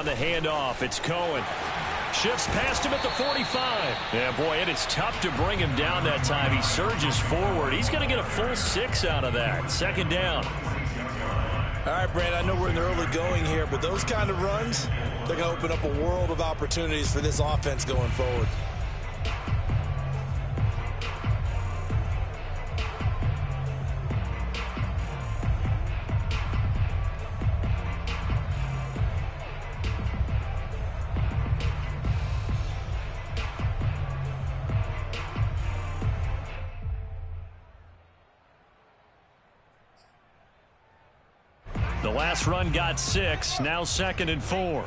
on the handoff. It's Cohen. Shifts past him at the 45. Yeah, boy, it is tough to bring him down that time. He surges forward. He's going to get a full 6 out of that. Second down. All right, Brad, I know we're in the early going here, but those kind of runs, they're going to open up a world of opportunities for this offense going forward. The last run got 6. Now 2nd and 4.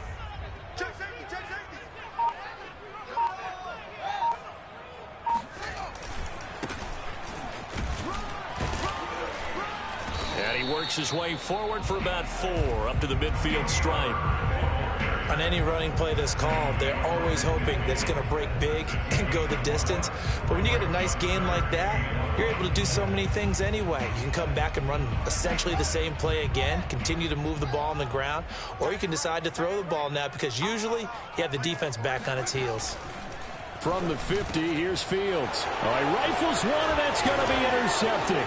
And he works his way forward for about 4 up to the midfield stripe. On any running play that's called, they're always hoping that it's going to break big and go the distance. But when you get a nice gain like that, you're able to do so many things anyway. You can come back and run essentially the same play again, continue to move the ball on the ground, or you can decide to throw the ball now because usually you have the defense back on its heels. From the 50, here's Fields. All right, rifles one, and that's going to be intercepted.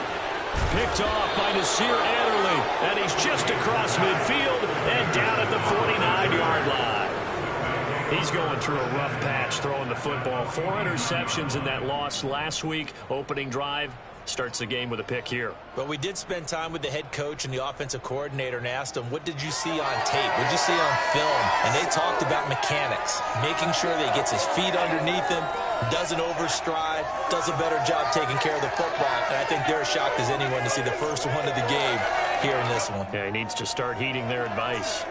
Picked off by Nasir Adderley, and he's just across midfield and down at the 49-yard line. He's going through a rough patch throwing the football. 4 interceptions in that loss last week. Opening drive starts the game with a pick here. But we did spend time with the head coach and the offensive coordinator and asked him, what did you see on tape? What did you see on film? And they talked about mechanics, making sure that he gets his feet underneath him, doesn't overstride, does a better job taking care of the football. And I think they're as shocked as anyone to see the first one of the game here in this one. Yeah, he needs to start heeding their advice.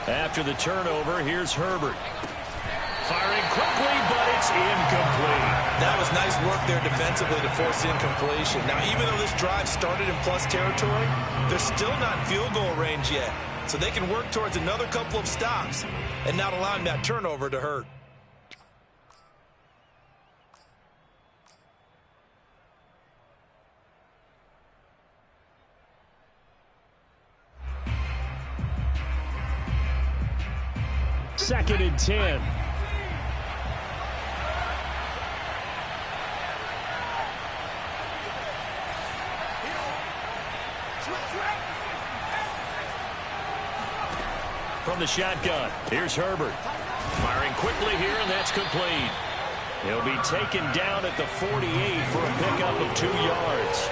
After the turnover, here's Herbert. Firing quickly, but it's incomplete. That was nice work there defensively to force the incompletion. Now, even though this drive started in plus territory, they're still not in field goal range yet. So they can work towards another couple of stops and not allowing that turnover to hurt. Second and 10. From the shotgun, here's Herbert. Firing quickly here, and that's complete. He'll be taken down at the 48 for a pickup of 2 yards.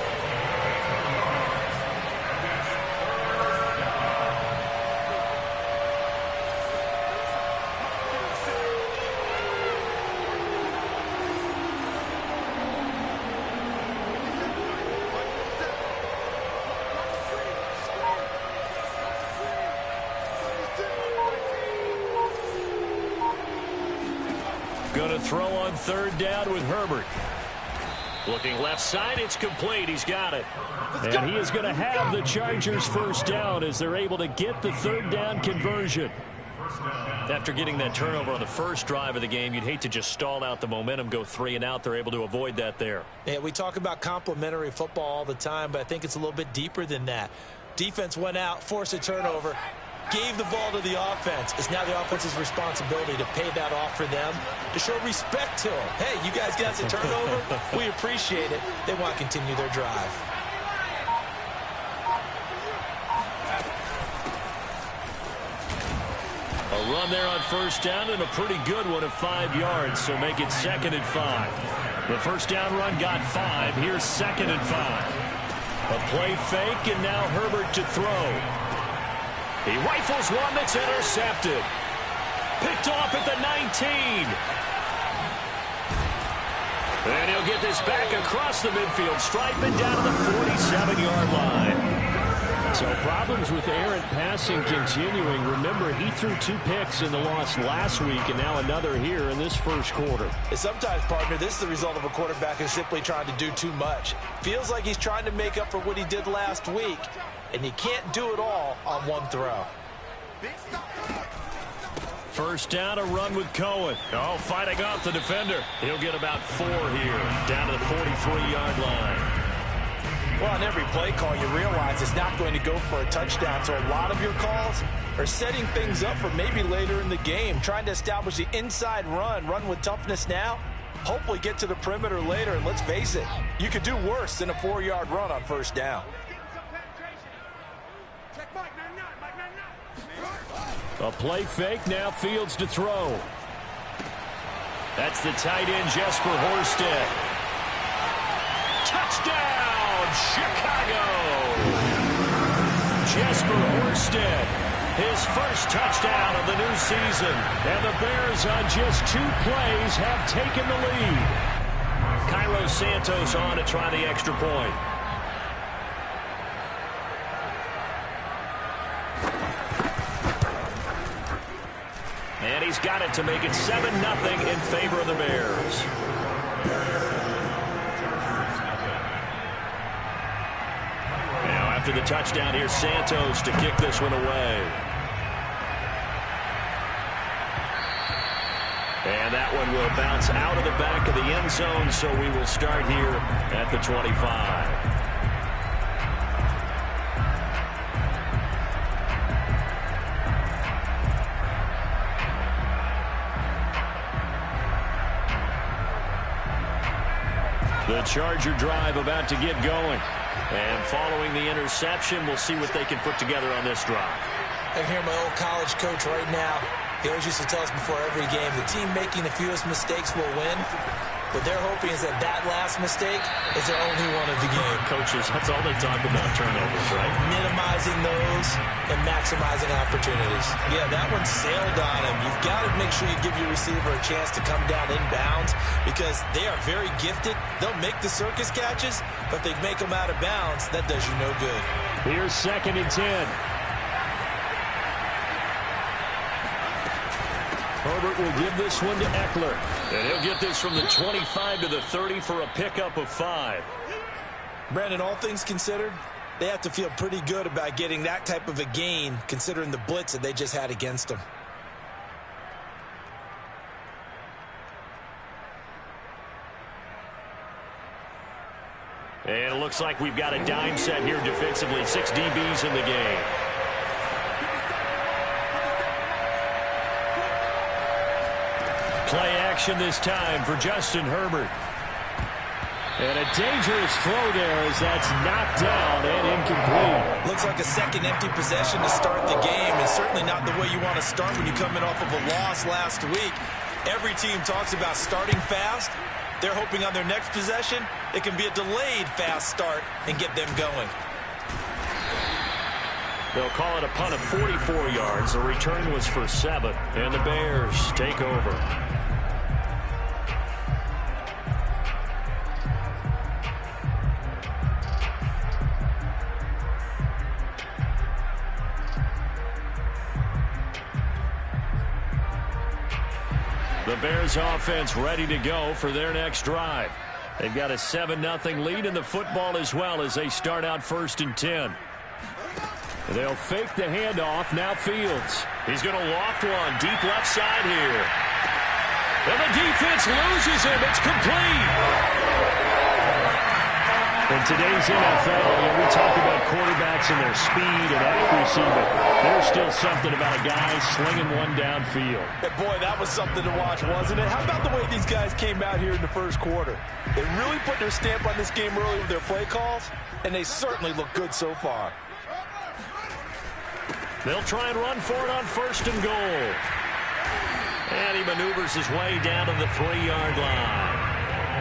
Going to throw on 3rd down with Herbert. Looking left side, it's complete. He's got it. And he is going to have the Chargers first down as they're able to get the 3rd down conversion. After getting that turnover on the first drive of the game, you'd hate to just stall out the momentum, go 3 and out. They're able to avoid that there. Yeah, we talk about complementary football all the time, but I think it's a little bit deeper than that. Defense went out, forced a turnover, gave the ball to the offense. It's now the offense's responsibility to pay that off for them, to show respect to them. Hey, you guys got a turnover? We appreciate it. They want to continue their drive. A run there on 1st down and a pretty good one of 5 yards, so make it 2nd and 5. The 1st down run got 5. Here's 2nd and 5. A play fake, and now Herbert to throw. He rifles one that's intercepted. Picked off at the 19. And he'll get this back across the midfield stripe and down to the 47-yard line. So problems with errant passing continuing. Remember, he threw 2 picks in the loss last week, and now another here in this first quarter. And sometimes, partner, this is the result of a quarterback who's simply trying to do too much. Feels like he's trying to make up for what he did last week, and he can't do it all on one throw. First down, a run with Cohen. Oh, fighting off the defender. He'll get about 4 here, down to the 43-yard line. Well, on every play call, you realize it's not going to go for a touchdown, so a lot of your calls are setting things up for maybe later in the game, trying to establish the inside run with toughness now, hopefully get to the perimeter later, and let's face it, you could do worse than a 4-yard run on first down. A play fake, now Fields to throw. That's the tight end, Jesper Horsted. Touchdown, Chicago! Jesper Horsted, his first touchdown of the new season. And the Bears on just 2 plays have taken the lead. Cairo Santos on to try the extra point. And he's got it to make it 7-0 in favor of the Bears. Now after the touchdown, here's Santos to kick this one away. And that one will bounce out of the back of the end zone, so we will start here at the 25. The Charger drive about to get going. And following the interception, we'll see what they can put together on this drive. I can hear my old college coach right now. He always used to tell us before every game, the team making the fewest mistakes will win. What they're hoping is that last mistake is their only one of the game. Coaches, that's all they talk about, turnovers, right? Minimizing those and maximizing opportunities. Yeah, that one sailed on him. You've got to make sure you give your receiver a chance to come down inbounds because they are very gifted. They'll make the circus catches, but they make them out of bounds. That does you no good. Here's 2nd and 10. Herbert will give this one to Eckler. And he'll get this from the 25 to the 30 for a pickup of 5. Brandon, all things considered, they have to feel pretty good about getting that type of a gain considering the blitz that they just had against them. And it looks like we've got a dime set here defensively. 6 DBs in the game. Play action this time for Justin Herbert. And a dangerous throw there as that's knocked down and incomplete. Looks like a second empty possession to start the game, and certainly not the way you want to start when you come in off of a loss last week. Every team talks about starting fast. They're hoping on their next possession, it can be a delayed fast start and get them going. They'll call it a punt of 44 yards. The return was for 7, and the Bears take over. The Bears offense ready to go for their next drive. They've got a 7-0 lead in the football as well as they start out 1st and 10. They'll fake the handoff. Now Fields. He's going to loft one deep left side here. And the defense loses him. It's complete. In today's NFL, we talk about quarterbacks and their speed and accuracy, but there's still something about a guy slinging one downfield. And boy, that was something to watch, wasn't it? How about the way these guys came out here in the first quarter? They really put their stamp on this game early with their play calls, and they certainly look good so far. They'll try and run for it on 1st and goal. And he maneuvers his way down to the 3-yard line.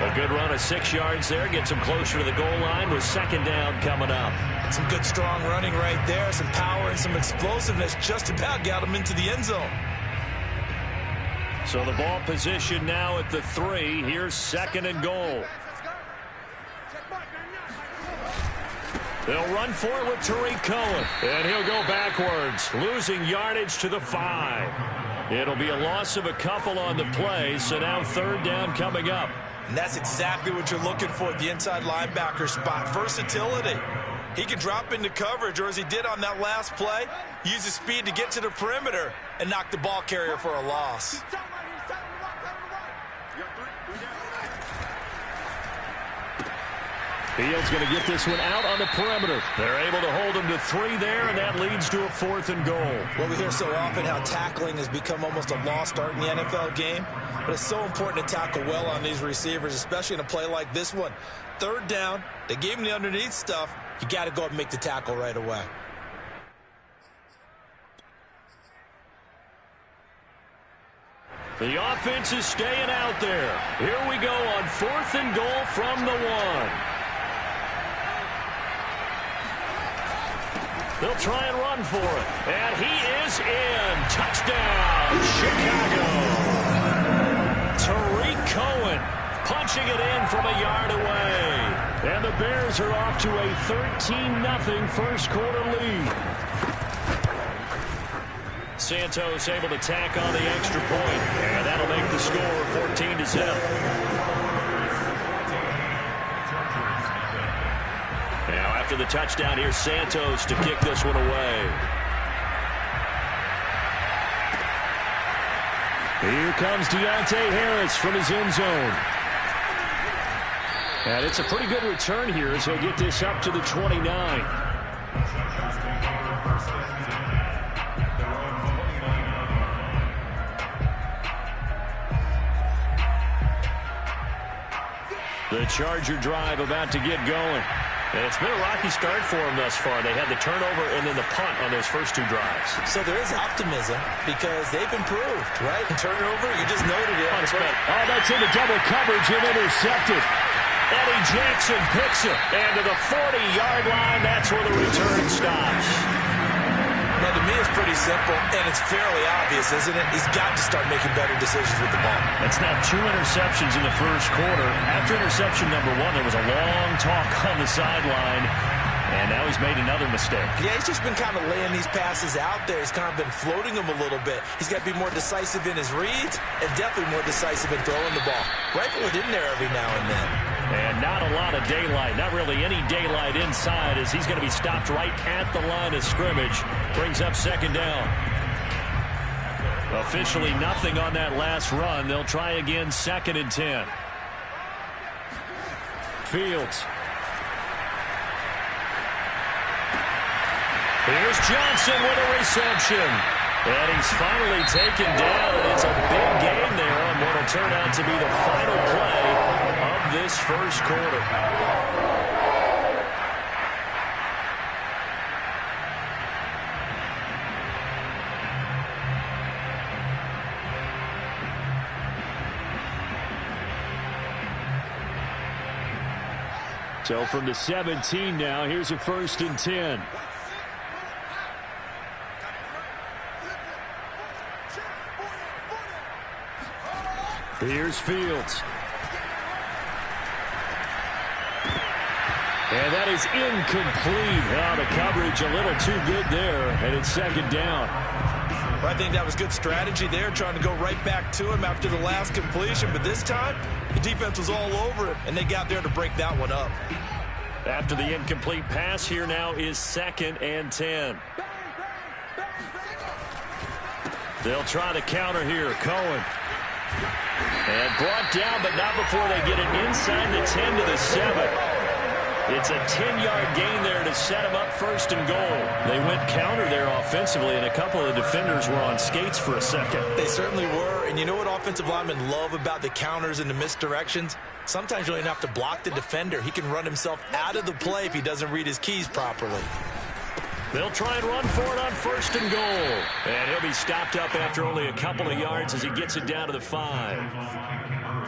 A good run of 6 yards there. Gets him closer to the goal line with 2nd down coming up. Some good strong running right there. Some power and some explosiveness just about got him into the end zone. So the ball position now at the 3. Here's 2nd and goal. They'll run for it with Tariq Cohen. And he'll go backwards, losing yardage to the 5. It'll be a loss of a couple on the play, so now 3rd down coming up. And that's exactly what you're looking for at the inside linebacker spot. Versatility. He can drop into coverage, or as he did on that last play, use his speed to get to the perimeter and knock the ball carrier for a loss. Fields going to get this one out on the perimeter. They're able to hold him to 3 there, and that leads to a 4th and goal. Well, we hear so often how tackling has become almost a lost art in the NFL game, but it's so important to tackle well on these receivers, especially in a play like this one. 3rd down, they gave him the underneath stuff. You got to go up and make the tackle right away. The offense is staying out there. Here we go on 4th and goal from the 1. They'll try and run for it. And he is in. Touchdown, Chicago. Tariq Cohen punching it in from a yard away. And the Bears are off to a 13-0 first quarter lead. Santos able to tack on the extra point. And that'll make the score 14-7. Now after the touchdown, here's Santos to kick this one away. Here comes Deontay Harris from his end zone. And it's a pretty good return here as he'll get this up to the 29. The Charger drive about to get going. And it's been a rocky start for them thus far. They had the turnover and then the punt on those first 2 drives. So there is optimism because they've improved, right? And turnover, you just noted it. Oh, that's into double coverage and intercepted. Eddie Jackson picks it. And to the 40-yard line, that's where the return stops. Now, to me, it's pretty simple, and it's fairly obvious, isn't it? He's got to start making better decisions with the ball. That's now 2 interceptions in the first quarter. After interception number 1, there was a long talk on the sideline, and now he's made another mistake. Yeah, he's just been kind of laying these passes out there. He's kind of been floating them a little bit. He's got to be more decisive in his reads and definitely more decisive in throwing the ball. Rifle it in there every now and then. And not a lot of daylight, not really any daylight inside as he's going to be stopped right at the line of scrimmage. Brings up 2nd down. Officially nothing on that last run. They'll try again 2nd and 10. Fields. Here's Johnson with a reception. And he's finally taken down, and it's a big gain there on what will turn out to be the final play of this first quarter. So from the 17 now, here's a 1st and 10. Here's Fields. And that is incomplete. Oh, the coverage a little too good there, and it's 2nd down. Well, I think that was good strategy there, trying to go right back to him after the last completion. But this time, the defense was all over him, and they got there to break that one up. After the incomplete pass, here now is 2nd and 10. They'll try to counter here. Cohen. And brought down, but not before they get it inside the 10 to the 7. It's a 10-yard gain there to set them up 1st and goal. They went counter there offensively, and a couple of defenders were on skates for a second. They certainly were, and you know what offensive linemen love about the counters and the misdirections? Sometimes you don't even have to block the defender. He can run himself out of the play if he doesn't read his keys properly. They'll try and run for it on 1st and goal. And he'll be stopped up after only a couple of yards as he gets it down to the 5.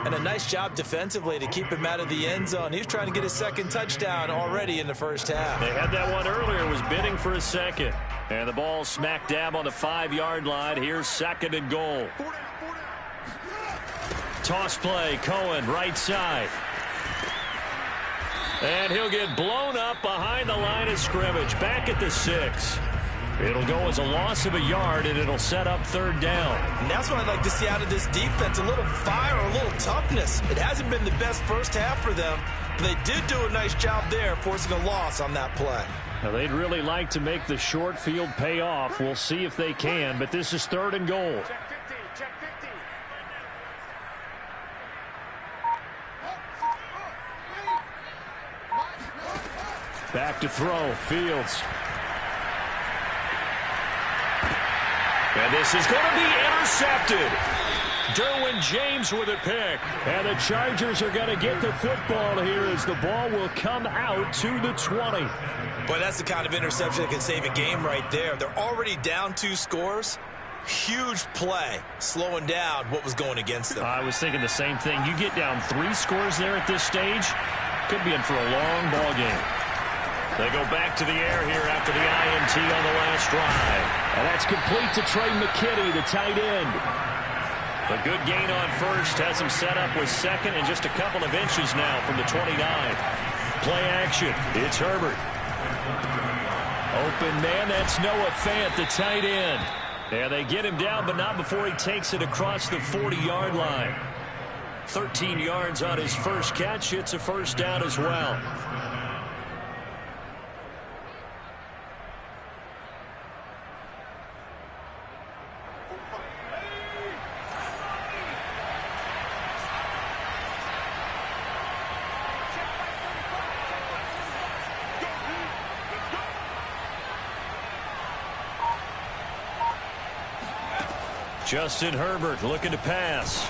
And a nice job defensively to keep him out of the end zone. He was trying to get his 2nd touchdown already in the first half. They had that one earlier, was bidding for a 2nd. And the ball smack dab on the 5-yard line. Here's 2nd and goal. Toss play, Cohen, right side. And he'll get blown up behind the line of scrimmage, back at the 6. It'll go as a loss of a yard, and it'll set up third down. And that's what I'd like to see out of this defense, a little fire, a little toughness. It hasn't been the best first half for them, but they did do a nice job there forcing a loss on that play. Now, they'd really like to make the short field pay off. We'll see if they can, but this is third and goal. Back to throw, Fields. And this is going to be intercepted. Derwin James with a pick. And the Chargers are going to get the football here as the ball will come out to the 20. Boy, that's the kind of interception that can save a game right there. They're already down 2 scores. Huge play, slowing down what was going against them. I was thinking the same thing. You get down 3 scores there at this stage, could be in for a long ball game. They go back to the air here after the INT on the last drive. And that's complete to Trey McKinney, the tight end. A good gain on first has him set up with second and just a couple of inches now from the 29. Play action. It's Herbert. Open man, that's Noah Fant, the tight end. And they get him down, but not before he takes it across the 40-yard line. 13 yards on his first catch. It's a first down as well. Justin Herbert looking to pass.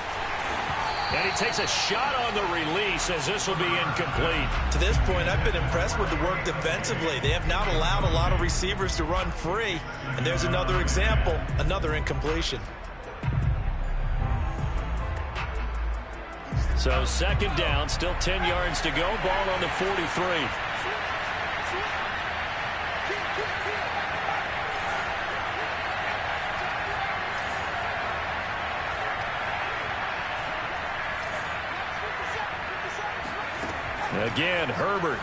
And he takes a shot on the release as this will be incomplete. To this point, I've been impressed with the work defensively. They have not allowed a lot of receivers to run free. And there's another example, another incompletion. So second down, still 10 yards to go. Ball on the 43. Again, Herbert.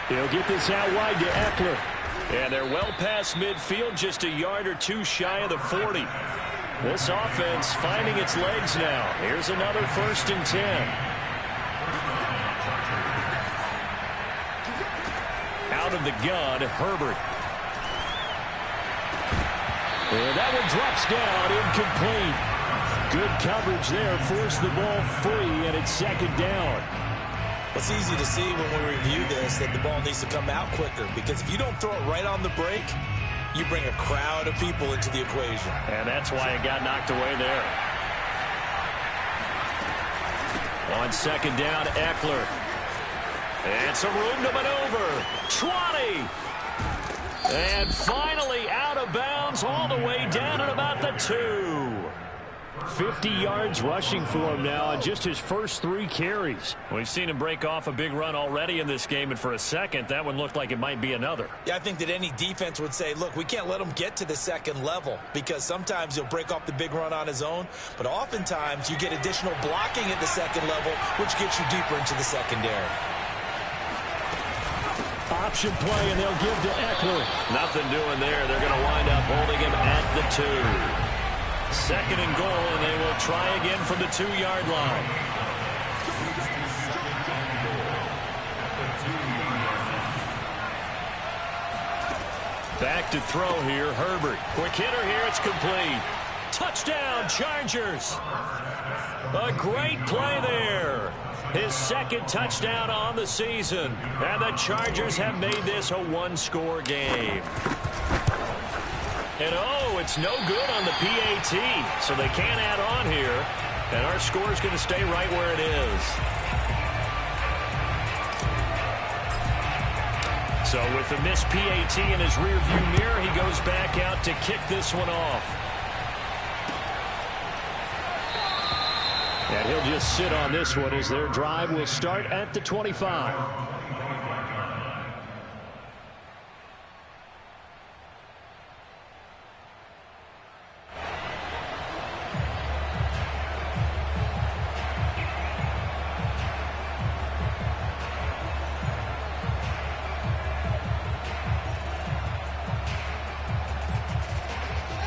He'll get this out wide to Eckler. And they're well past midfield, just a yard or 2 shy of the 40. This offense finding its legs now. Here's another 1st and 10. Out of the gun, Herbert. And that one drops down, incomplete. Good coverage there, forced the ball free, and it's second down. It's easy to see when we review this that the ball needs to come out quicker, because if you don't throw it right on the break, you bring a crowd of people into the equation. And that's why it got knocked away there. On second down, Eckler. And some room to maneuver. 20. And finally out of bounds all the way down at about the 2. 50 yards rushing for him now on just his first 3 carries. We've seen him break off a big run already in this game, and for a second, that one looked like it might be another. Yeah, I think that any defense would say, look, we can't let him get to the second level, because sometimes he'll break off the big run on his own, but oftentimes you get additional blocking at the second level, which gets you deeper into the secondary. Option play, and they'll give to Eckler. Nothing doing there. They're going to wind up holding him at the 2. Second and goal, and they will try again from the 2-yard line. Back to throw here, Herbert. Quick hitter here, it's complete. Touchdown, Chargers. A great play there. His second touchdown on the season. And the Chargers have made this a 1-score game. And oh, it's no good on the PAT, so they can't add on here. And our score is going to stay right where it is. So with the missed PAT in his rearview mirror, he goes back out to kick this one off. And he'll just sit on this one as their drive will start at the 25.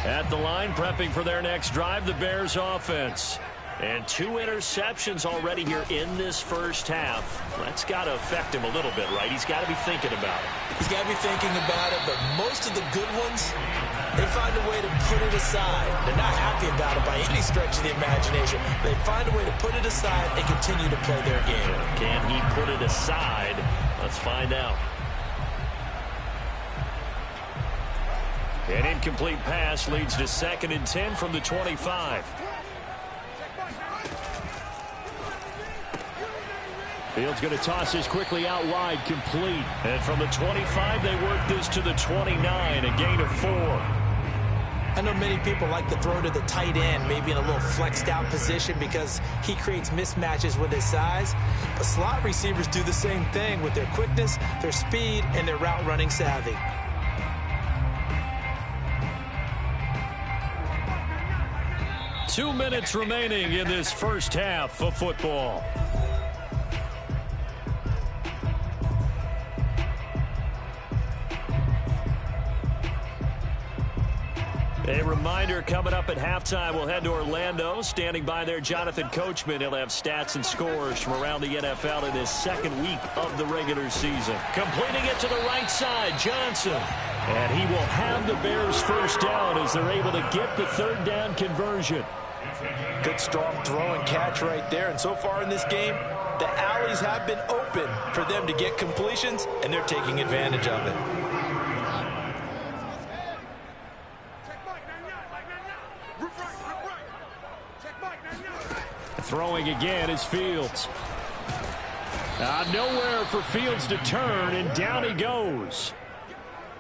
At the line, prepping for their next drive, the Bears offense. And 2 interceptions already here in this first half. That's got to affect him a little bit, right? He's got to be thinking about it. He's got to be thinking about it, but most of the good ones, they find a way to put it aside. They're not happy about it by any stretch of the imagination. They find a way to put it aside and continue to play their game. Can he put it aside? Let's find out. An incomplete pass leads to 2nd and 10 from the 25. Fields going to toss this quickly out wide, complete. And from the 25, they work this to the 29, a gain of 4. I know many people like to throw to the tight end, maybe in a little flexed out position because he creates mismatches with his size. But slot receivers do the same thing with their quickness, their speed, and their route running savvy. Two minutes remaining in this first half of football. A reminder, coming up at halftime, we'll head to Orlando. Standing by there, Jonathan Coachman. He'll have stats and scores from around the NFL in his 2nd week of the regular season. Completing it to the right side, Johnson. And he will have the Bears first down as they're able to get the 3rd down conversion. Good strong throw and catch right there. And so far in this game, the alleys have been open for them to get completions, and they're taking advantage of it. Throwing again is Fields. Nowhere for Fields to turn, and down he goes.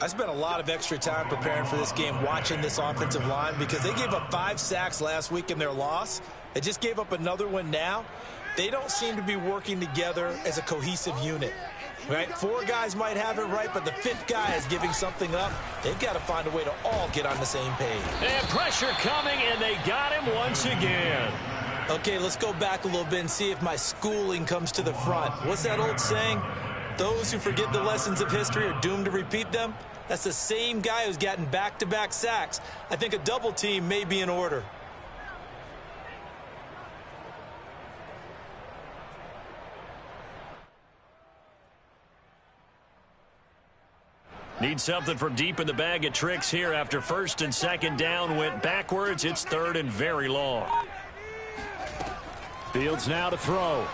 I spent a lot of extra time preparing for this game, watching this offensive line, because they gave up 5 sacks last week in their loss. They just gave up another one now. They don't seem to be working together as a cohesive unit. Right? 4 guys might have it right, but the 5th guy is giving something up. They've got to find a way to all get on the same page. And pressure coming, and they got him once again. Okay, let's go back a little bit and see if my schooling comes to the front. What's that old saying? Those who forget the lessons of history are doomed to repeat them. That's the same guy who's gotten back-to-back sacks. I think a double team may be in order. Need something from deep in the bag of tricks here after 1st and 2nd down went backwards. It's 3rd and very long. Fields now to throw.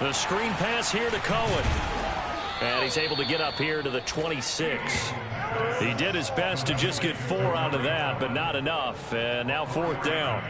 The screen pass here to Cohen. And he's able to get up here to the 26. He did his best to just get 4 out of that, but not enough. And now 4th down.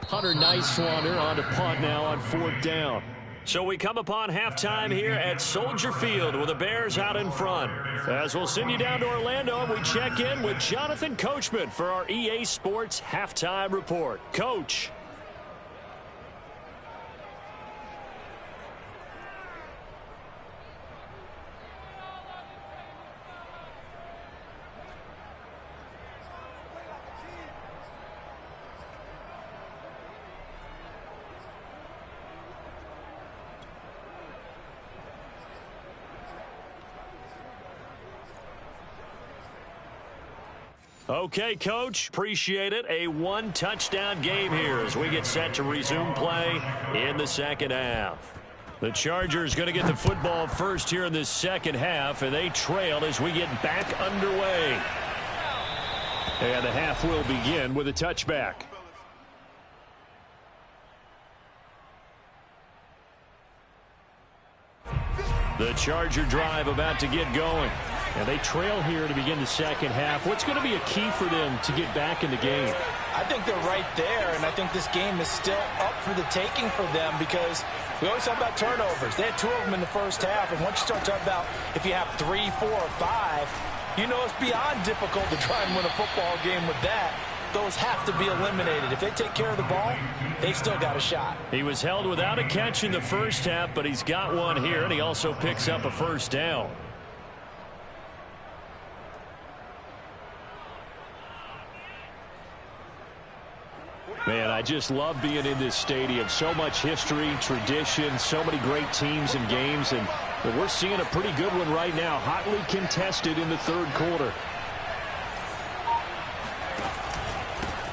Hunter Nice-Swander on to punt now on 4th down. So we come upon halftime here at Soldier Field with the Bears out in front. As we'll send you down to Orlando, and we check in with Jonathan Coachman for our EA Sports Halftime Report. Coach. Okay, Coach, appreciate it. A 1-touchdown game here as we get set to resume play in the 2nd half. The Chargers going to get the football first here in this 2nd half, and they trail as we get back underway. And the half will begin with a touchback. The Charger drive about to get going. And they trail here to begin the 2nd half. What's going to be a key for them to get back in the game? I think they're right there, and I think this game is still up for the taking for them because we always talk about turnovers. They had 2 of them in the first half, and once you start talking about if you have 3, 4, or 5, you know it's beyond difficult to try and win a football game with that. Those have to be eliminated. If they take care of the ball, they've still got a shot. He was held without a catch in the first half, but he's got one here, and he also picks up a 1st down. Man, I just love being in this stadium. So much history, tradition, so many great teams and games, and we're seeing a pretty good one right now. Hotly contested in the third quarter.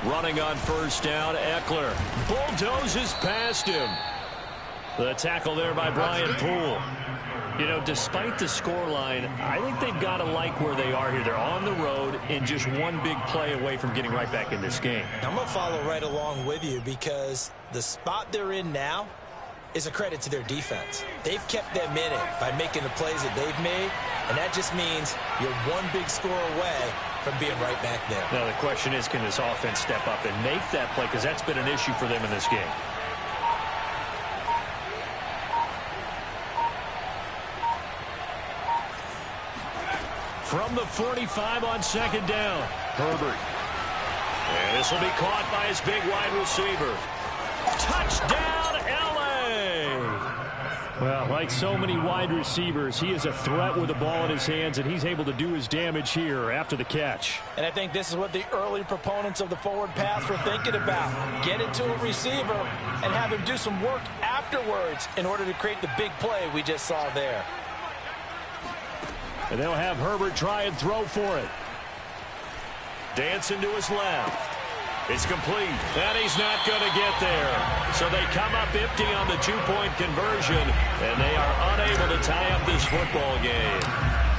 Running on first down, Eckler bulldozes past him. The tackle there by Brian Poole. You know, despite the scoreline, I think they've got to like where they are here. They're on the road and just one big play away from getting right back in this game. I'm going to follow right along with you because the spot they're in now is a credit to their defense. They've kept them in it by making the plays that they've made, and that just means you're one big score away from being right back there. Now, the question is, can this offense step up and make that play? Because that's been an issue for them in this game. From the 45 on second down, Herbert. And this will be caught by his big wide receiver. Touchdown, L.A. Well, like so many wide receivers, he is a threat with the ball in his hands, and he's able to do his damage here after the catch. And I think this is what the early proponents of the forward pass were thinking about. Get it to a receiver and have him do some work afterwards in order to create the big play we just saw there. And they'll have Herbert try and throw for it. Dancing to his left. It's complete. And he's not going to get there. So they come up empty on the two-point conversion, and they are unable to tie up this football game.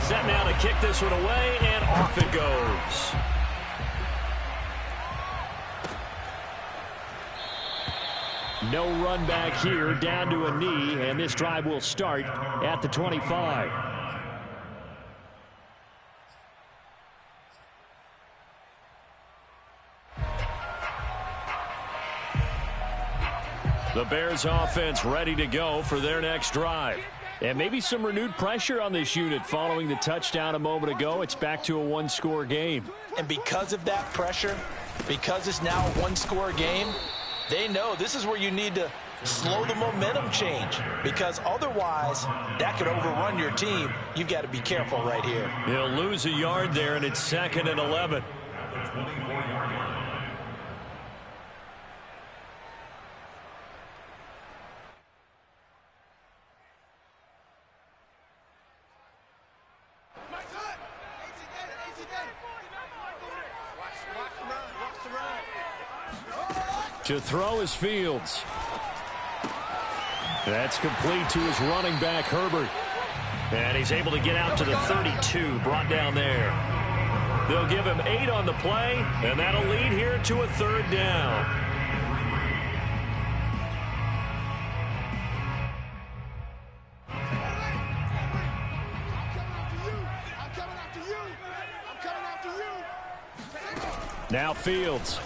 Set now to kick this one away, and off it goes. No run back here, down to a knee, and this drive will start at the 25. The Bears offense ready to go for their next drive. And maybe some renewed pressure on this unit following the touchdown a moment ago. It's back to a one-score game. And because of that pressure, because it's now a one-score game, they know this is where you need to slow the momentum change, because otherwise that could overrun your team. You've got to be careful right here. He'll lose a yard there, and it's 2nd and 11. To throw is Fields. That's complete to his running back, Herbert. And he's able to get out to the 32, brought down there. They'll give him 8 on the play, and that'll lead here to a 3rd down. Now Fields.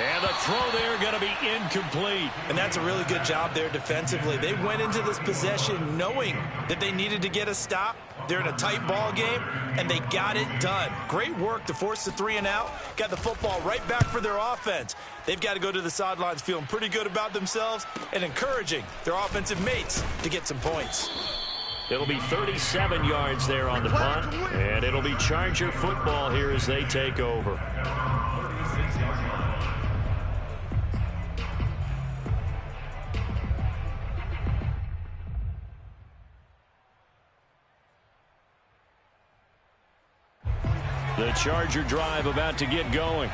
And the throw there going to be incomplete. And that's a really good job there defensively. They went into this possession knowing that they needed to get a stop. They're in a tight ball game, and they got it done. Great work to force the 3 and out. Got the football right back for their offense. They've got to go to the sidelines feeling pretty good about themselves and encouraging their offensive mates to get some points. It'll be 37 yards there on the punt, and it'll be Charger football here as they take over. The Charger drive about to get going.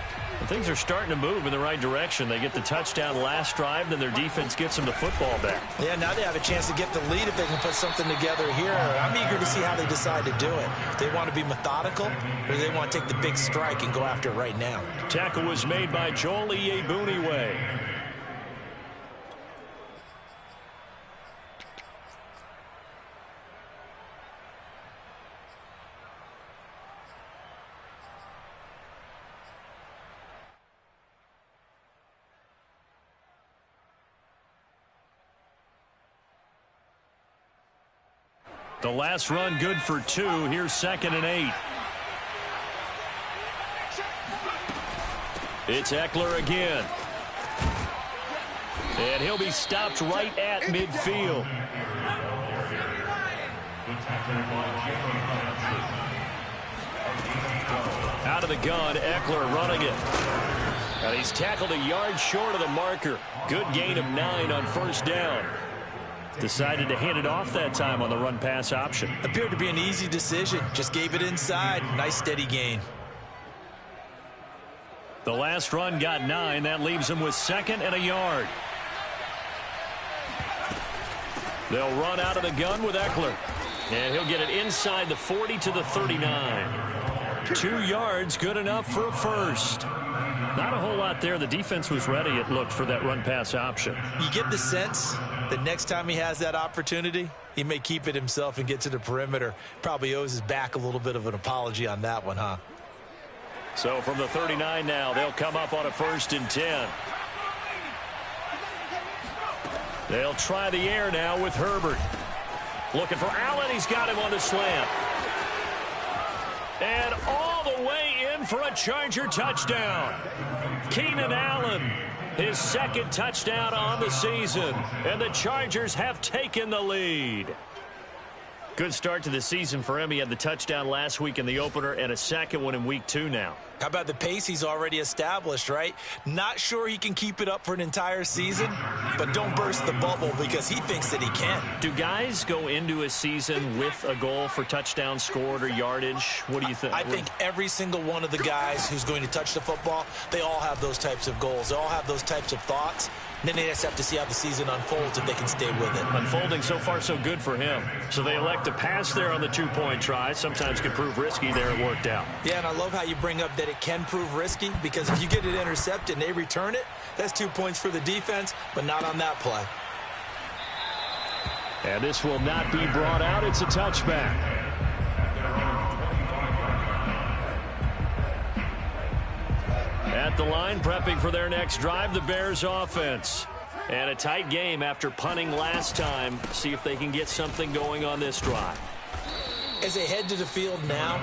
Things are starting to move in the right direction. They get the touchdown last drive, then their defense gets them the football back. Yeah, now they have a chance to get the lead if they can put something together here. I'm eager to see how they decide to do it. Do they want to be methodical, or do they want to take the big strike and go after it right now? Tackle was made by Joel Iyiegbuniwe. The last run good for 2. Here's 2nd and 8. It's Eckler again. And he'll be stopped right at midfield. Out of the gun, Eckler running it. And he's tackled a yard short of the marker. Good gain of 9 on first down. Decided to hand it off that time on the run-pass option. Appeared to be an easy decision. Just gave it inside. Nice steady gain. The last run got 9. That leaves him with 2nd and a yard. They'll run out of the gun with Eckler. And he'll get it inside the 40 to the 39. 2 yards, good enough for a first. Not a whole lot there. The defense was ready, it looked, for that run-pass option. You get the sense that next time he has that opportunity, he may keep it himself and get to the perimeter. Probably owes his back a little bit of an apology on that one, huh? So from the 39 now, they'll come up on a 1st and 10. They'll try the air now with Herbert. Looking for Allen. He's got him on the slant. And all the way in for a Charger touchdown. Keenan Allen, his 2nd touchdown on the season. And the Chargers have taken the lead. Good start to the season for him. He had the touchdown last week in the opener and a 2nd one in week 2 now. How about the pace he's already established, right? Not sure he can keep it up for an entire season, but don't burst the bubble because he thinks that he can. Do guys go into a season with a goal for touchdowns scored or yardage? What do you think? I think every single one of the guys who's going to touch the football, they all have those types of goals. They all have those types of thoughts. And then they just have to see how the season unfolds if they can stay with it. Unfolding so far so good for him. So they elect to pass there on the 2-point try. Sometimes can prove risky. There it worked out. Yeah, and I love how you bring up that it can prove risky because if you get it intercepted and they return it, that's 2 points for the defense, but not on that play. And this will not be brought out. It's a touchback. At the line, prepping for their next drive, the Bears offense. And a tight game after punting last time. See if they can get something going on this drive. As they head to the field now,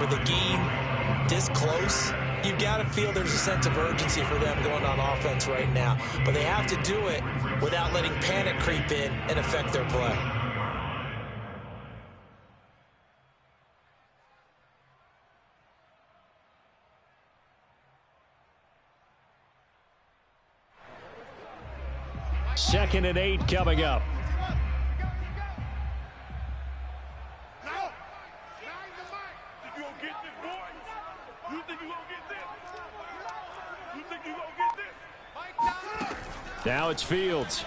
with a game this close, you've got to feel there's a sense of urgency for them going on offense right now. But they have to do it without letting panic creep in and affect their play. Second and 8 coming up. Now it's Fields.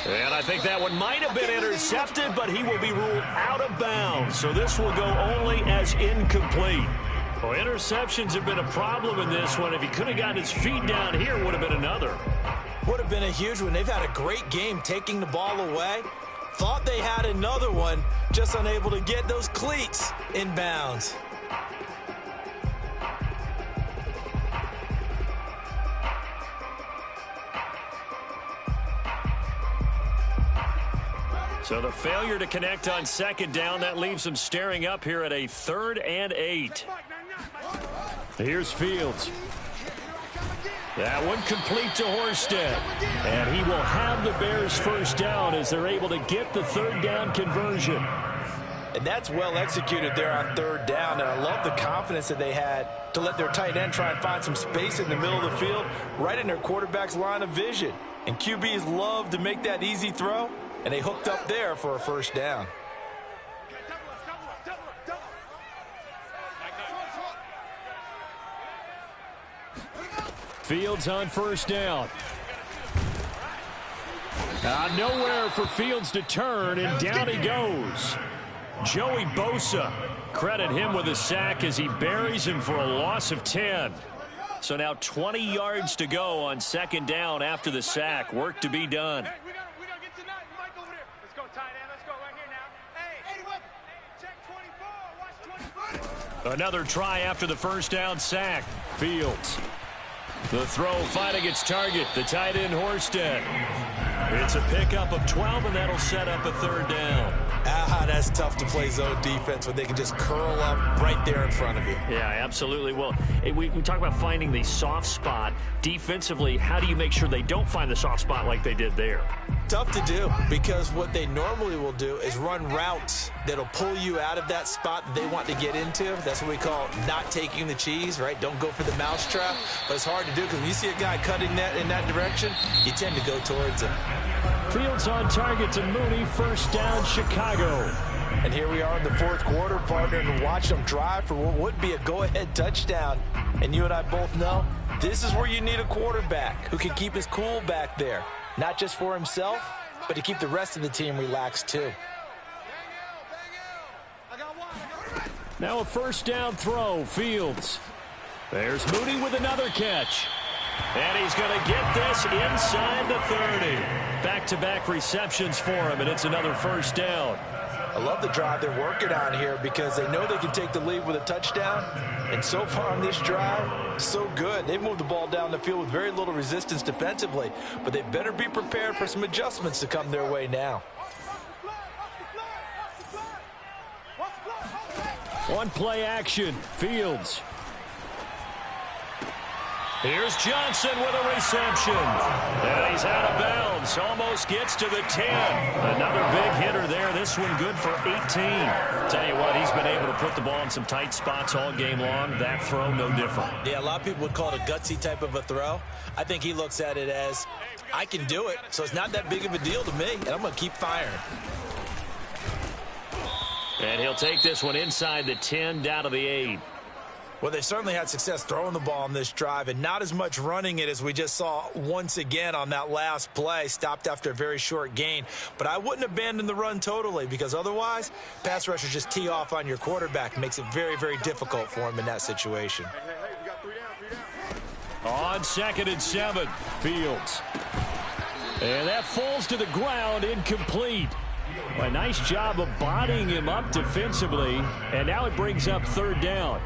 And I think that one might have been intercepted, but he will be ruled out of bounds. So this will go only as incomplete. Well, interceptions have been a problem in this one. If he could have gotten his feet down here, would have been another. Would have been a huge one. They've had a great game taking the ball away. Thought they had another one, just unable to get those cleats in bounds. So the failure to connect on 2nd down, that leaves them staring up here at a 3rd and 8. Here's Fields. That one complete to Horsted. And he will have the Bears' first down as they're able to get the 3rd down conversion. And that's well executed there on 3rd down. And I love the confidence that they had to let their tight end try and find some space in the middle of the field, right in their quarterback's line of vision. And QBs love to make that easy throw, and they hooked up there for a first down. Fields on first down. Nowhere for Fields to turn, and down he goes. Joey Bosa, credit him with a sack as he buries him for a loss of 10. So now 20 yards to go on 2nd down after the sack. Work to be done. Another try after the first down sack. Fields. The throw finding its target. The tight end Horsted. It's a pickup of 12, and that'll set up a 3rd down. That's tough to play zone defense when they can just curl up right there in front of you. Yeah, absolutely. Well, we talk about finding the soft spot. Defensively, how do you make sure they don't find the soft spot like they did there? Tough to do, because what they normally will do is run routes that'll pull you out of that spot that they want to get into. That's what we call not taking the cheese, right? Don't go for the mousetrap. But it's hard to do because when you see a guy cutting that in that direction, you tend to go towards him. Fields on target to Mooney. First down, Chicago. And here we are in the fourth quarter, partner, and watch them drive for what would be a go-ahead touchdown. And you and I both know this is where you need a quarterback who can keep his cool back there. Not just for himself, but to keep the rest of the team relaxed too. Now a first down throw, Fields. There's Mooney with another catch. And he's going to get this inside the 30. Back-to-back receptions for him, and it's another first down. I love the drive they're working on here because they know they can take the lead with a touchdown. And so far on this drive, so good. They've moved the ball down the field with very little resistance defensively, but they better be prepared for some adjustments to come their way now. One play action, Fields. Here's Johnson with a reception. And he's out of bounds. Almost gets to the 10. Another big hitter there. This one good for 18. Tell you what, he's been able to put the ball in some tight spots all game long. That throw, no different. Yeah, a lot of people would call it a gutsy type of a throw. I think he looks at it as, I can do it, so it's not that big of a deal to me, and I'm going to keep firing. And he'll take this one inside the 10, down to the 8. Well, they certainly had success throwing the ball on this drive and not as much running it as we just saw once again on that last play, stopped after a very short gain. But I wouldn't abandon the run totally because otherwise, pass rushers just tee off on your quarterback. Makes it very, very difficult for him in that situation. We got 3 down. On 2nd and 7, Fields. And that falls to the ground, incomplete. A nice job of bodying him up defensively, and now it brings up 3rd down.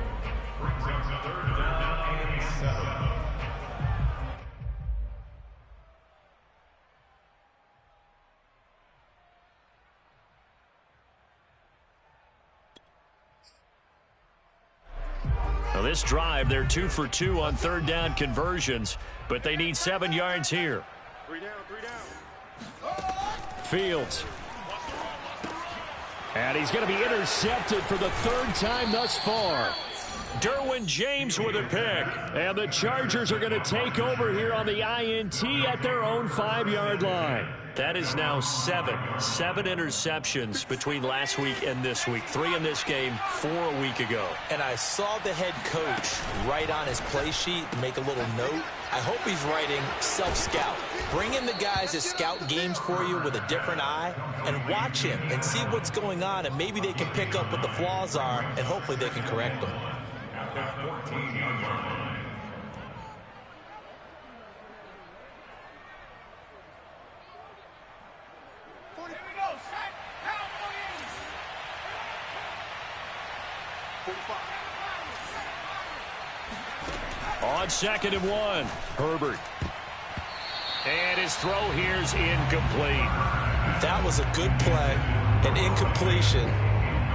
Now this drive, they're 2 for 2 on 3rd down conversions, but they need 7 yards here. 3 down. Fields. And he's going to be intercepted for the 3rd time thus far. Derwin James with a pick. And the Chargers are going to take over here on the INT at their own 5-yard line. That is now 7 interceptions between last week and this week. 3 in this game, 4 a week ago. And I saw the head coach write on his play sheet, make a little note. I hope he's writing self-scout. Bring in the guys that scout games for you with a different eye and watch him and see what's going on, and maybe they can pick up what the flaws are, and hopefully they can correct them. On 2nd and 1, Herbert. And his throw here's incomplete. That was a good play, an incompletion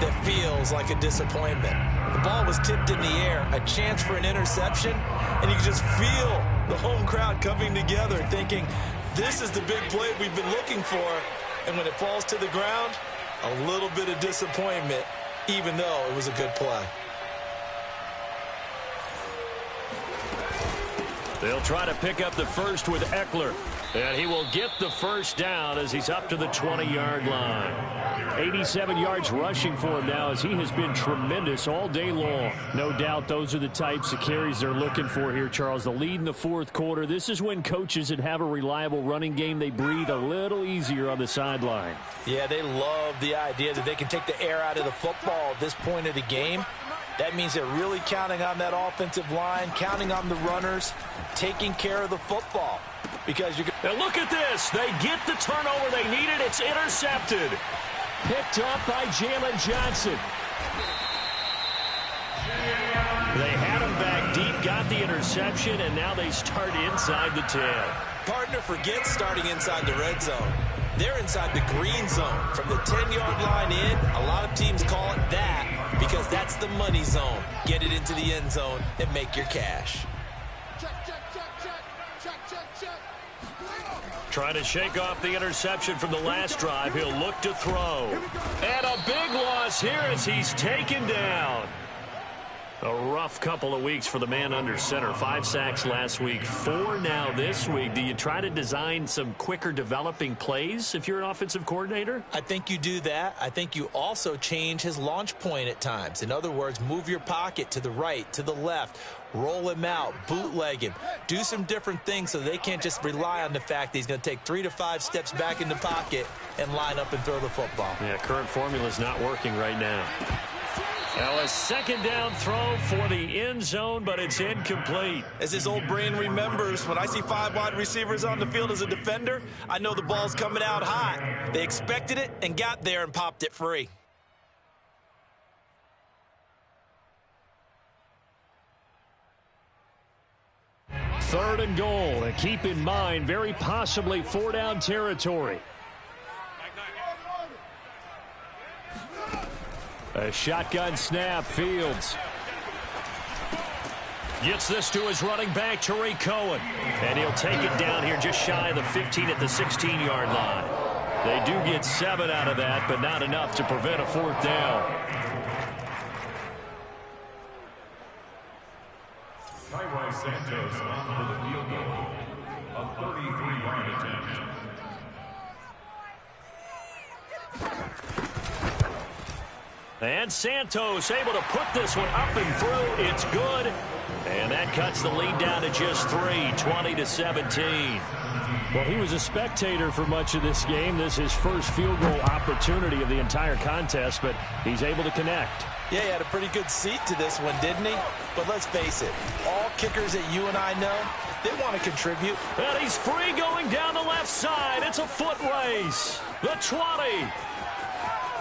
that feels like a disappointment. The ball was tipped in the air, a chance for an interception, and you can just feel the home crowd coming together thinking, this is the big play we've been looking for. And when it falls to the ground, a little bit of disappointment, even though it was a good play. They'll try to pick up the first with Eckler. And he will get the first down as he's up to the 20-yard line. 87 yards rushing for him now as he has been tremendous all day long. No doubt those are the types of carries they're looking for here, Charles. The lead in the 4th quarter. This is when coaches that have a reliable running game, they breathe a little easier on the sideline. Yeah, they love the idea that they can take the air out of the football at this point of the game. That means they're really counting on that offensive line, counting on the runners, taking care of the football. Because you're and look at this. They get the turnover they needed. It's intercepted. Picked up by Jalen Johnson. They had him back deep, got the interception, and now they start inside the 10. Partner, forget starting inside the red zone. They're inside the green zone. From the 10-yard line in, a lot of teams call it that because that's the money zone. Get it into the end zone and make your cash. Trying to shake off the interception from the last drive. He'll look to throw. And a big loss here as he's taken down. A rough couple of weeks for the man under center. 5 sacks last week, 4 now this week. Do you try to design some quicker developing plays if you're an offensive coordinator? I think you do that. I think you also change his launch point at times. In other words, move your pocket to the right, to the left, roll him out, bootleg him. Do some different things so they can't just rely on the fact that he's going to take 3 to 5 steps back in the pocket and line up and throw the football. Yeah, current formula is not working right now. Now a second down throw for the end zone, but it's incomplete. As his old brain remembers, when I see 5 wide receivers on the field as a defender, I know the ball's coming out hot. They expected it and got there and popped it free. Third and goal, and keep in mind, very possibly 4-down territory. A shotgun snap, Fields. Gets this to his running back, Tariq Cohen. And he'll take it down here just shy of the 15 at the 16-yard line. They do get 7 out of that, but not enough to prevent a 4th down. Tyrod Santos on for the field goal. A 33-yard attempt. And Santos able to put this one up and through. It's good. And that cuts the lead down to just 3, 20-17. Well, he was a spectator for much of this game. This is his first field goal opportunity of the entire contest, but he's able to connect. Yeah, he had a pretty good seat to this one, didn't he? But let's face it, all kickers that you and I know, they want to contribute. And he's free going down the left side. It's a foot race. The 20.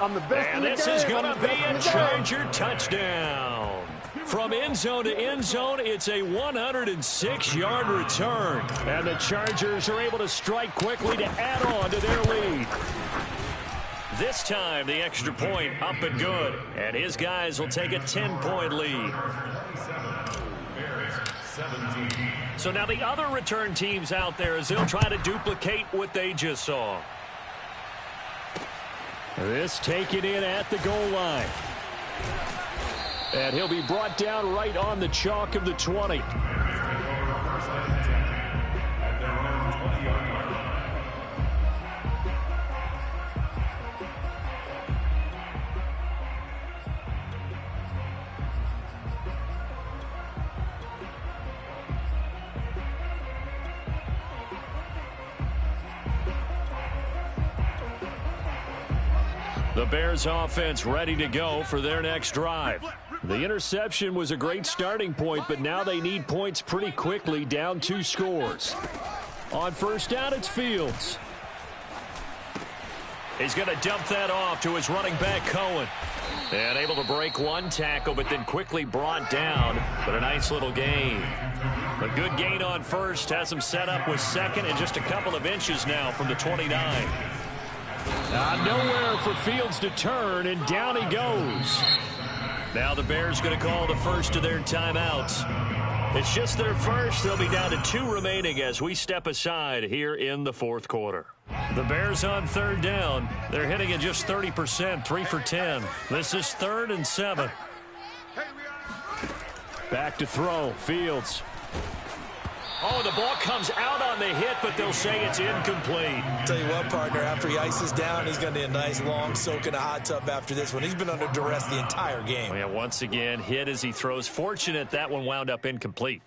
I'm the best and this is going to be a Charger touchdown. From end zone to end zone, it's a 106-yard return. And the Chargers are able to strike quickly to add on to their lead. This time, the extra point up and good. And his guys will take a 10-point lead. So now the other return teams out there as they'll try to duplicate what they just saw. This taken in at the goal line. And he'll be brought down right on the chalk of the 20. The Bears offense ready to go for their next drive. The interception was a great starting point, but now they need points pretty quickly, down 2 scores. On first down, it's Fields. He's going to dump that off to his running back, Cohen. And able to break one tackle, but then quickly brought down. But a nice little gain. A good gain on first, has him set up with second and just a couple of inches now from the 29. Nowhere for Fields to turn, and down he goes. Now the Bears going to call the first of their timeouts. It's just their first. They'll be down to 2 remaining as we step aside here in the 4th quarter. The Bears on third down. They're hitting at just 30%, 3 for 10. This is 3rd and 7. Back to throw, Fields. Oh, the ball comes out on the hit, but they'll say it's incomplete. Tell you what, partner, after he ices down, he's going to need a nice long soak in a hot tub after this one. He's been under duress the entire game. Oh, yeah, once again, hit as he throws. Fortunate that one wound up incomplete.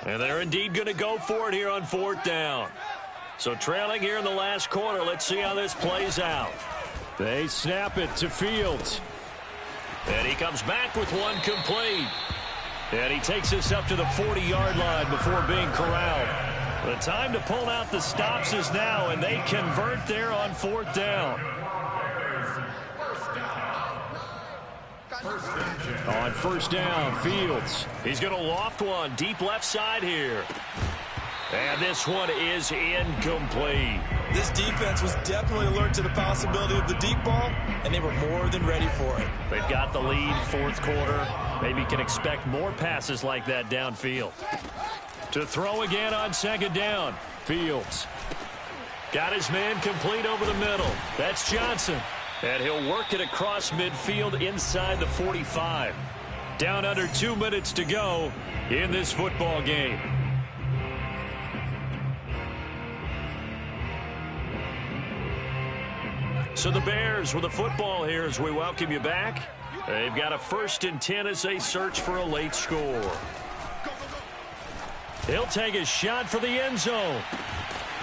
And they're indeed going to go for it here on 4th down. So trailing here in the last quarter, let's see how this plays out. They snap it to Fields. And he comes back with one complete. And he takes us up to the 40-yard line before being corralled. The time to pull out the stops is now, and they convert there on 4th down. On first down, Fields. He's going to loft one deep left side here. And this one is incomplete. This defense was definitely alert to the possibility of the deep ball, and they were more than ready for it. They've got the lead, fourth quarter. Maybe can expect more passes like that downfield. To throw again on second down. Fields. Got his man complete over the middle. That's Johnson. And he'll work it across midfield inside the 45. Down under 2 minutes to go in this football game. So the Bears with the football here as we welcome you back. They've got a 1st and 10 as they search for a late score. He'll take a shot for the end zone.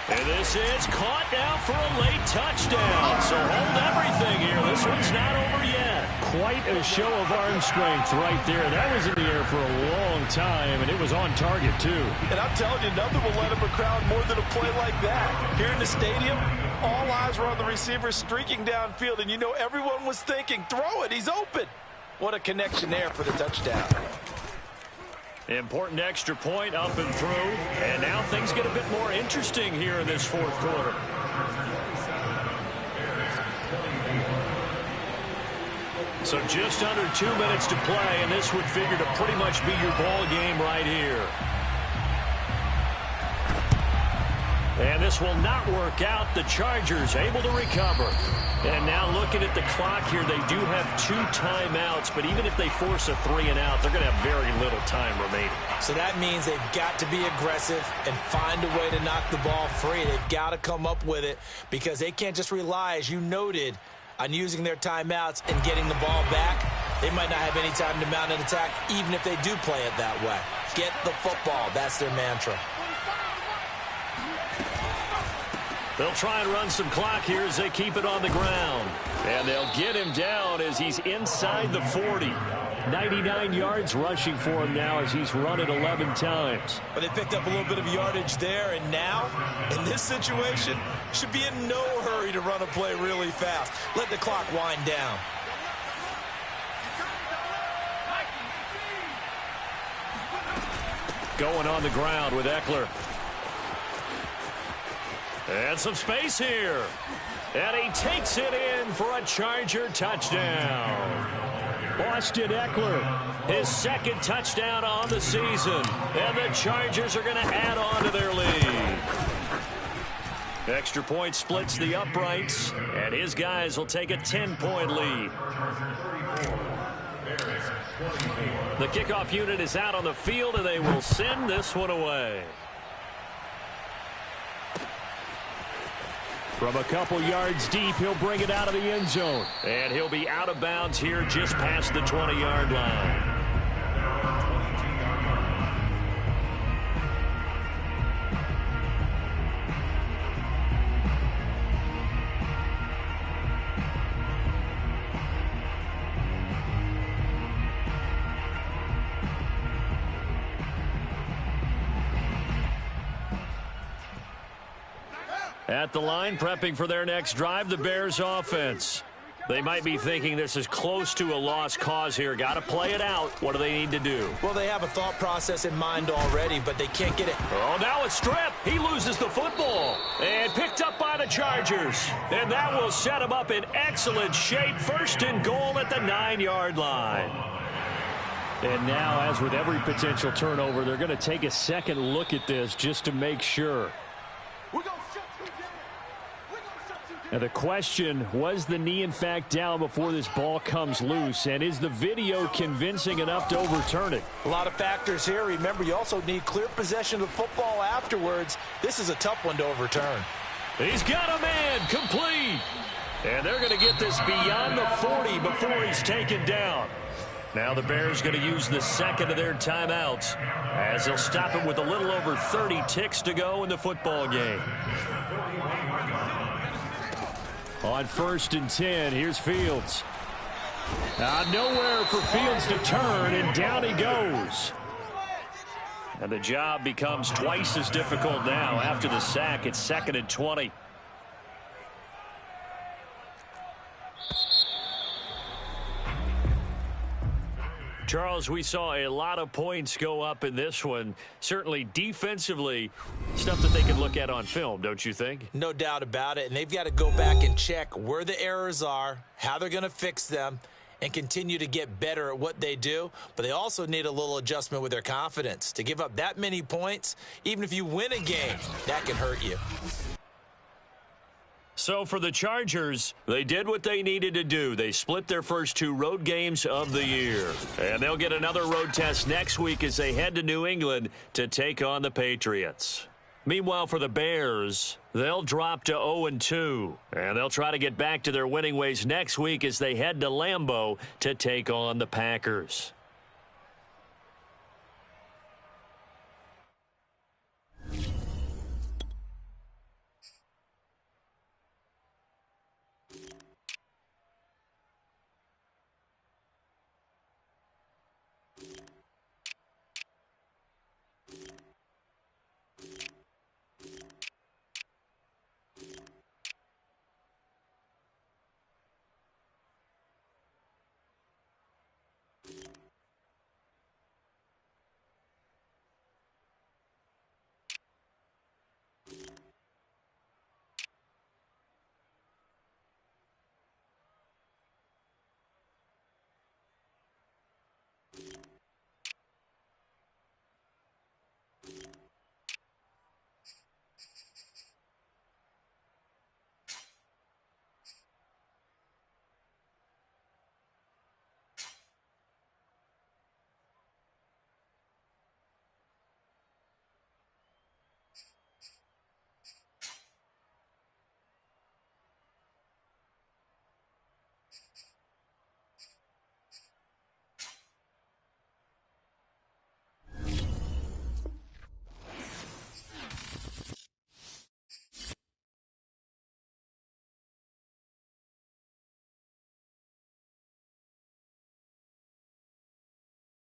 And this is caught now for a late touchdown. So hold everything here. This one's not over yet. Quite a show of arm strength right there. That was in the air for a long time, and it was on target, too. And I'm telling you, nothing will let up a crowd more than a play like that. Here in the stadium, all eyes were on the receiver streaking downfield, and you know everyone was thinking, throw it, he's open. What a connection there for the touchdown. Important extra point up and through. And now things get a bit more interesting here in this fourth quarter. So just under 2 minutes to play, and this would figure to pretty much be your ball game right here. And this will not work out. The Chargers able to recover. And now looking at the clock here, they do have 2 timeouts, but even if they force a 3 and out, they're going to have very little time remaining. So that means they've got to be aggressive and find a way to knock the ball free. They've got to come up with it because they can't just rely, as you noted, on using their timeouts and getting the ball back. They might not have any time to mount an attack, even if they do play it that way. Get the football. That's their mantra. They'll try and run some clock here as they keep it on the ground. And they'll get him down as he's inside the 40. 99 yards rushing for him now as he's run it 11 times. But they picked up a little bit of yardage there, and now, in this situation, should be in no hurry to run a play really fast. Let the clock wind down. Going on the ground with Eckler. And some space here. And he takes it in for a Charger touchdown. Austin Eckler, his 2nd touchdown on the season. And the Chargers are going to add on to their lead. Extra point splits the uprights. And his guys will take a 10-point lead. The kickoff unit is out on the field, and they will send this one away. From a couple yards deep, he'll bring it out of the end zone. And he'll be out of bounds here just past the 20-yard line. At the line, prepping for their next drive, the Bears offense. They might be thinking this is close to a lost cause here. Got to play it out. What do they need to do? Well, they have a thought process in mind already, but they can't get it. Oh, now a strip. He loses the football. And picked up by the Chargers. And that will set him up in excellent shape. 1st and goal at the 9-yard line. And now, as with every potential turnover, they're going to take a second look at this just to make sure. Now the question, was the knee in fact down before this ball comes loose? And is the video convincing enough to overturn it? A lot of factors here. Remember, you also need clear possession of the football afterwards. This is a tough one to overturn. He's got a man complete. And they're going to get this beyond the 40 before he's taken down. Now the Bears going to use the 2nd of their timeouts as they'll stop it with a little over 30 ticks to go in the football game. On 1st and 10, here's Fields. Nowhere for Fields to turn, and down he goes. And the job becomes twice as difficult now after the sack. It's 2nd and 20. Charles, we saw a lot of points go up in this one. Certainly defensively, stuff that they can look at on film, don't you think? No doubt about it. And they've got to go back and check where the errors are, how they're going to fix them, and continue to get better at what they do. But they also need a little adjustment with their confidence. To give up that many points, even if you win a game, that can hurt you. So for the Chargers, they did what they needed to do. They split their first 2 road games of the year. And they'll get another road test next week as they head to New England to take on the Patriots. Meanwhile, for the Bears, they'll drop to 0-2. And they'll try to get back to their winning ways next week as they head to Lambeau to take on the Packers.